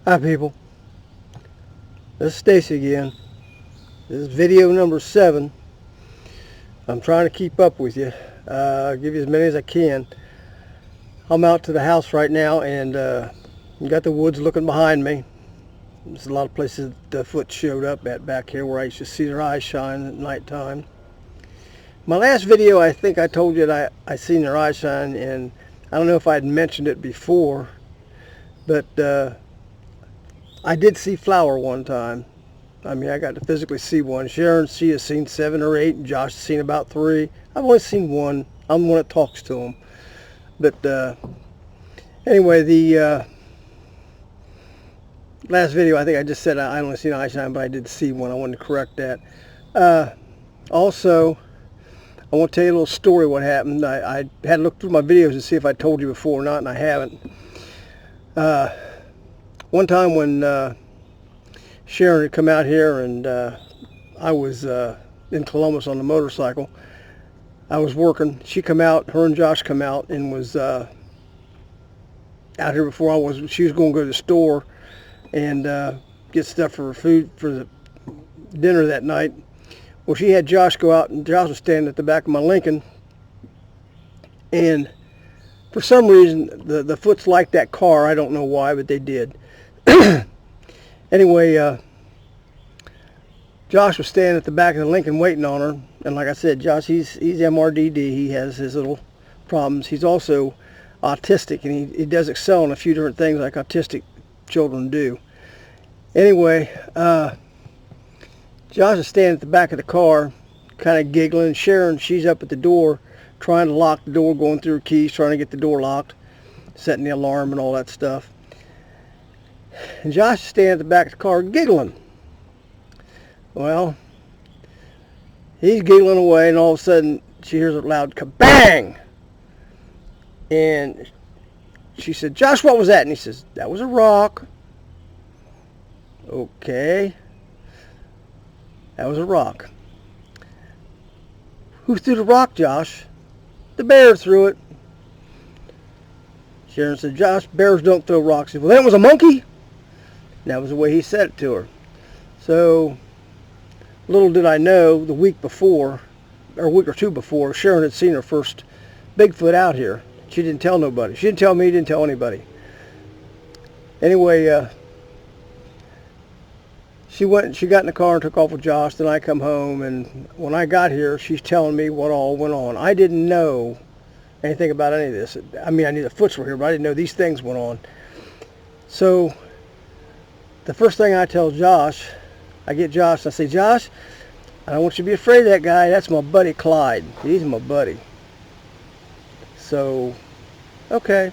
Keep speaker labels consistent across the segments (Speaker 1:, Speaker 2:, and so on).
Speaker 1: Hi people, this is Stacy again. This is video number 7. I'm trying to keep up with you, give you as many as I can. I'm out to the house right now, and you got the woods looking behind me. There's a lot of places the foot showed up at back here where I used to see their eyes shine at nighttime. My last video, I think I told you that I seen their eyes shine, and I don't know if I had mentioned it before, but I did see Flower one time. I mean, I got to physically see one. Sharon, she has seen 7 or 8, and Josh has seen about 3. I've only seen one. I'm the one that talks to them. But anyway, the last video, I think I just said I only seen eye shine, but I did see one. I wanted to correct that. Also, I want to tell you a little story what happened. I had to look through my videos to see if I told you before or not, and I haven't. One time when Sharon had come out here, and I was in Columbus on the motorcycle. I was working. She come out, her and Josh come out, and was out here before I was. She was going to go to the store and get stuff for her food for the dinner that night. Well, she had Josh go out, and Josh was standing at the back of my Lincoln, and for some reason the Foots liked that car. I don't know why, but they did. Anyway, Josh was standing at the back of the Lincoln waiting on her, and like I said, Josh, he's MRDD. He has his little problems. He's also autistic, and he does excel in a few different things like autistic children do. Anyway, Josh is standing at the back of the car, kind of giggling. Sharon, she's up at the door, trying to lock the door, going through her keys, trying to get the door locked, setting the alarm and all that stuff. And Josh is standing at the back of the car giggling. Well, he's giggling away, and all of a sudden she hears a loud kabang. And she said, "Josh, what was that?" And he says, "That was a rock." Okay. That was a rock. Who threw the rock, Josh? The bear threw it. Sharon said, "Josh, bears don't throw rocks." He said, "Well, then it was a monkey." And that was the way he said it to her. So, little did I know, the week before, or a week or two before, Sharon had seen her first Bigfoot out here. She didn't tell nobody. She didn't tell me, didn't tell anybody. Anyway, she went and she got in the car and took off with Josh. Then I come home, and when I got here, she's telling me what all went on. I didn't know anything about any of this. I mean, I knew the Foots were here, but I didn't know these things went on. So, the first thing I tell Josh, I get Josh, I say, "Josh, I don't want you to be afraid of that guy. That's my buddy Clyde. He's my buddy." So, okay.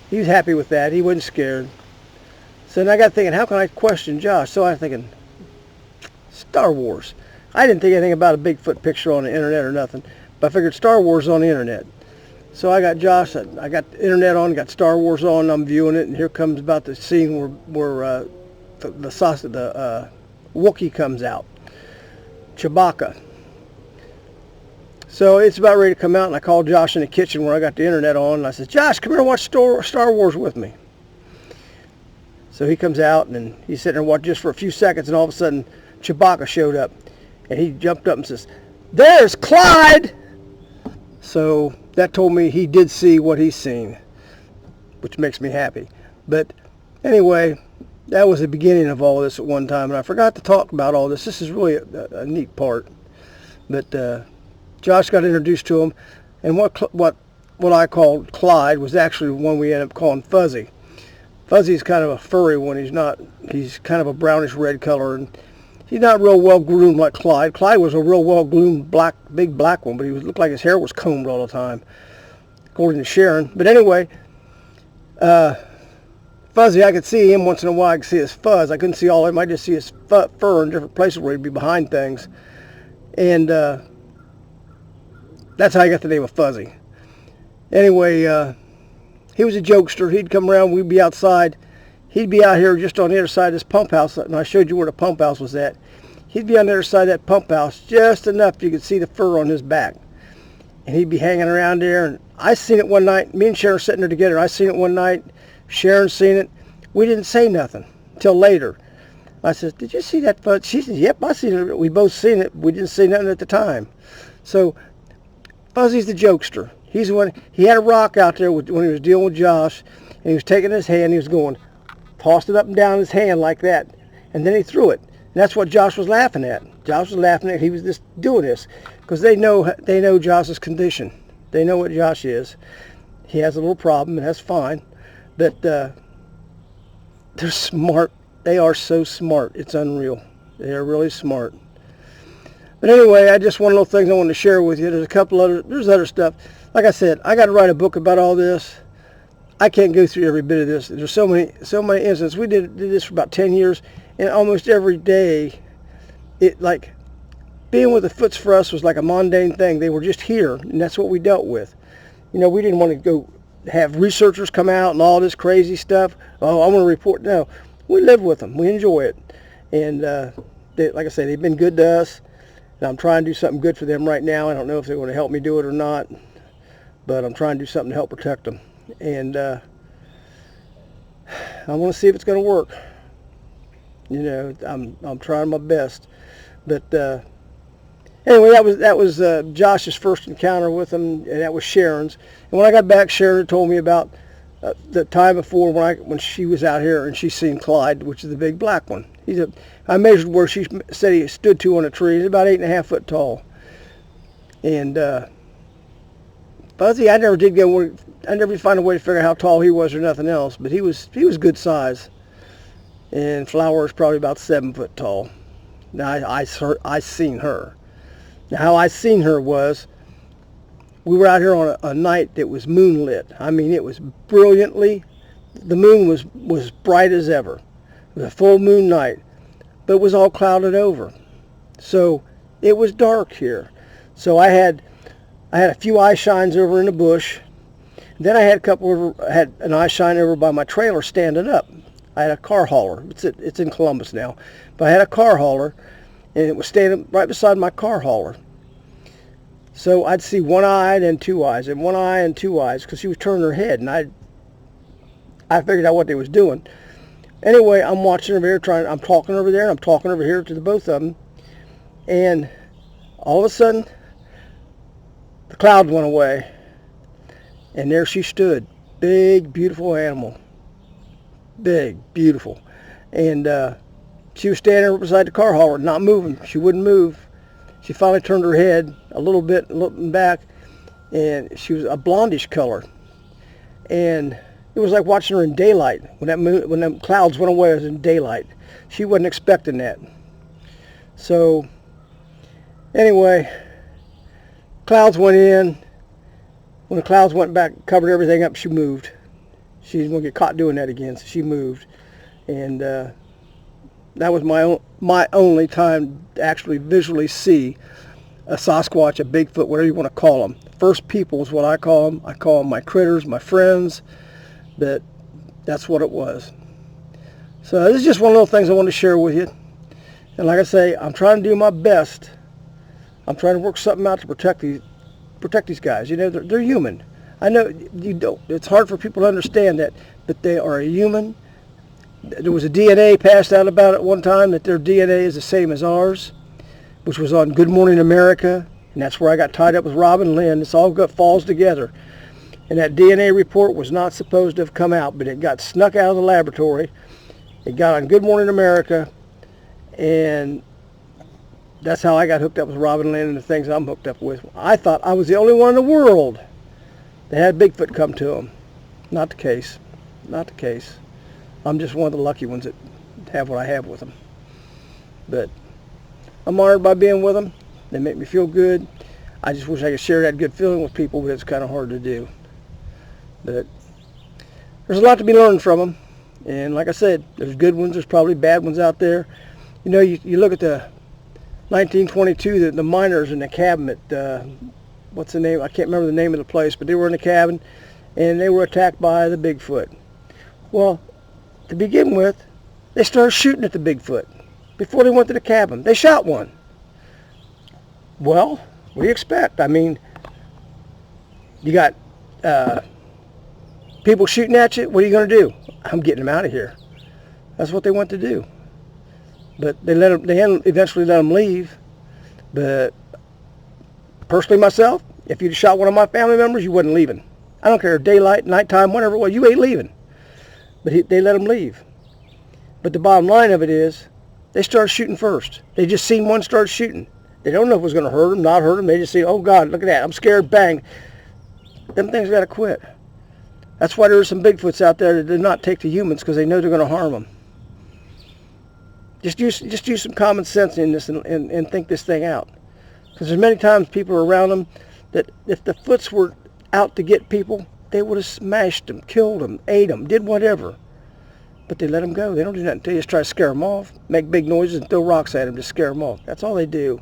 Speaker 1: He was happy with that. He wasn't scared. So then I got thinking, how can I question Josh? So I'm thinking, Star Wars. I didn't think anything about a Bigfoot picture on the internet or nothing, but I figured Star Wars is on the internet. So I got Josh, I got the internet on, got Star Wars on, and I'm viewing it, and here comes about the scene where the Wookiee comes out, Chewbacca. So it's about ready to come out, and I called Josh in the kitchen where I got the internet on, and I said, "Josh, come here and watch Star Wars with me." So he comes out, and he's sitting there watching just for a few seconds, and all of a sudden Chewbacca showed up, and he jumped up and says, "There's Clyde!" So that told me he did see what he's seen, which makes me happy. But anyway, that was the beginning of all this at one time, and I forgot to talk about all this. This is really a neat part. But Josh got introduced to him, and what I called Clyde was actually one we ended up calling Fuzzy. Fuzzy's kind of a furry one. He's kind of a brownish red color, and he's not real well groomed like Clyde. Clyde was a real well groomed big black one, but he looked like his hair was combed all the time, according to Sharon. But anyway, Fuzzy, I could see him once in a while. I could see his fuzz. I couldn't see all of him. I just see his fur in different places where he'd be behind things, and that's how I got the name of Fuzzy. Anyway, he was a jokester. He'd come around. We'd be outside. He'd be out here just on the other side of this pump house, and I showed you where the pump house was at. He'd be on the other side of that pump house, just enough you could see the fur on his back. And he'd be hanging around there, and I seen it one night. Me and Sharon were sitting there together. I seen it one night. Sharon seen it. We didn't say nothing till later. I said, "Did you see that fuzz?" She said, "Yep, I seen it. We both seen it. We didn't say nothing at the time." So Fuzzy's the jokester. He's the one. He had a rock out there when he was dealing with Josh, and he was taking his hand. He was going, tossed it up and down his hand like that, and then he threw it. And that's what Josh was laughing at. Josh was laughing at. He was just doing this because they know Josh's condition. They know what Josh is. He has a little problem, and that's fine. But they're smart. They are so smart. It's unreal. They are really smart. But anyway, I just one little things I wanted to share with you. There's other stuff. Like I said, I got to write a book about all this. I can't go through every bit of this. There's so many instances. We did this for about 10 years, and almost every day, it like being with the Foots for us was like a mundane thing. They were just here, and that's what we dealt with. You know, we didn't want to go have researchers come out and all this crazy stuff. Oh, I want to report. No, we live with them. We enjoy it, and like I say, they've been good to us. And I'm trying to do something good for them right now. I don't know if they're going to help me do it or not, but I'm trying to do something to help protect them. And I want to see if it's going to work. You know, I'm trying my best. But anyway, that was Josh's first encounter with him, and that was Sharon's. And when I got back, Sharon told me about the time before when she was out here and she seen Clyde, which is the big black one. I measured where she said he stood to on a tree. He's about 8.5 foot tall. And Fuzzy, I never did find a way to figure out how tall he was or nothing else, but he was good size. And Flower is probably about 7 foot tall. Now I seen her. Now how I seen her was, we were out here on a night that was moonlit. I mean, it was brilliantly. The moon was bright as ever. It was a full moon night, but it was all clouded over. So it was dark here. So I had a few eye shines over in the bush. Then I had had an eye shine over by my trailer standing up. I had a car hauler. It's in Columbus now, but I had a car hauler, and it was standing right beside my car hauler. So I'd see one eye and two eyes, and one eye and two eyes, because she was turning her head, and I figured out what they was doing. Anyway, I'm watching over here, I'm talking over there, and I'm talking over here to the both of them, and all of a sudden, the cloud went away, and there she stood, big, beautiful animal, big, beautiful, and she was standing right beside the car hauler, not moving. She wouldn't move. She finally turned her head a little bit, looking back, and she was a blondish color. And it was like watching her in daylight. When them clouds went away, it was in daylight. She wasn't expecting that. So, anyway, clouds went in. When the clouds went back, covered everything up, she moved. She didn't want to get caught doing that again, so she moved. And that was my only time to actually visually see a Sasquatch, a Bigfoot, whatever you want to call them. First people is what I call them. I call them my critters, my friends. But that's what it was. So this is just one of those things I want to share with you. And like I say, I'm trying to do my best. I'm trying to work something out to protect these guys. You know, they're human. I know you don't. It's hard for people to understand that, but they are a human. There was a DNA passed out about it one time that their DNA is the same as ours, which was on Good Morning America, and that's where I got tied up with Robin Lynn. It's all falls together. And that DNA report was not supposed to have come out, but it got snuck out of the laboratory. It got on Good Morning America, and that's how I got hooked up with Robin Lynn and the things I'm hooked up with. I thought I was the only one in the world that had Bigfoot come to them. Not the case. Not the case. I'm just one of the lucky ones that have what I have with them. But I'm honored by being with them. They make me feel good. I just wish I could share that good feeling with people, but it's kind of hard to do. But there's a lot to be learned from them. And like I said, there's good ones. There's probably bad ones out there. You know, you look at the 1922, the miners in the cabin at, what's the name? I can't remember the name of the place, but they were in the cabin, and they were attacked by the Bigfoot. Well, to begin with, they started shooting at the Bigfoot before they went to the cabin. They shot one. Well, what do you expect? I mean, you got people shooting at you. What are you going to do? I'm getting them out of here. That's what they want to do. But they eventually let them leave. But personally myself, if you'd shot one of my family members, you wasn't leaving. I don't care, daylight, nighttime, whatever it was, you ain't leaving. But they let them leave. But the bottom line of it is, they started shooting first. They just seen one start shooting. They don't know if it was going to hurt them, not hurt them. They just say, oh God, look at that, I'm scared, bang. Them things got to quit. That's why there are some Bigfoots out there that do not take to humans, because they know they're going to harm them. Just use some common sense in this and think this thing out. Because there's many times people are around them that if the Foots were out to get people, they would have smashed them, killed them, ate them, did whatever. But they let them go. They don't do nothing. They just try to scare them off, make big noises, and throw rocks at them to scare them off. That's all they do.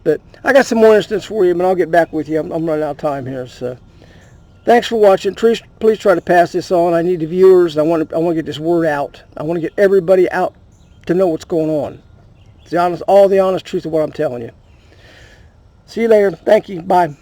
Speaker 1: But I got some more instances for you, and I'll get back with you. I'm running out of time here. So thanks for watching. Please try to pass this on. I need the viewers. I want to get this word out. I want to get everybody out to know what's going on. It's all the honest truth of what I'm telling you. See you later. Thank you. Bye.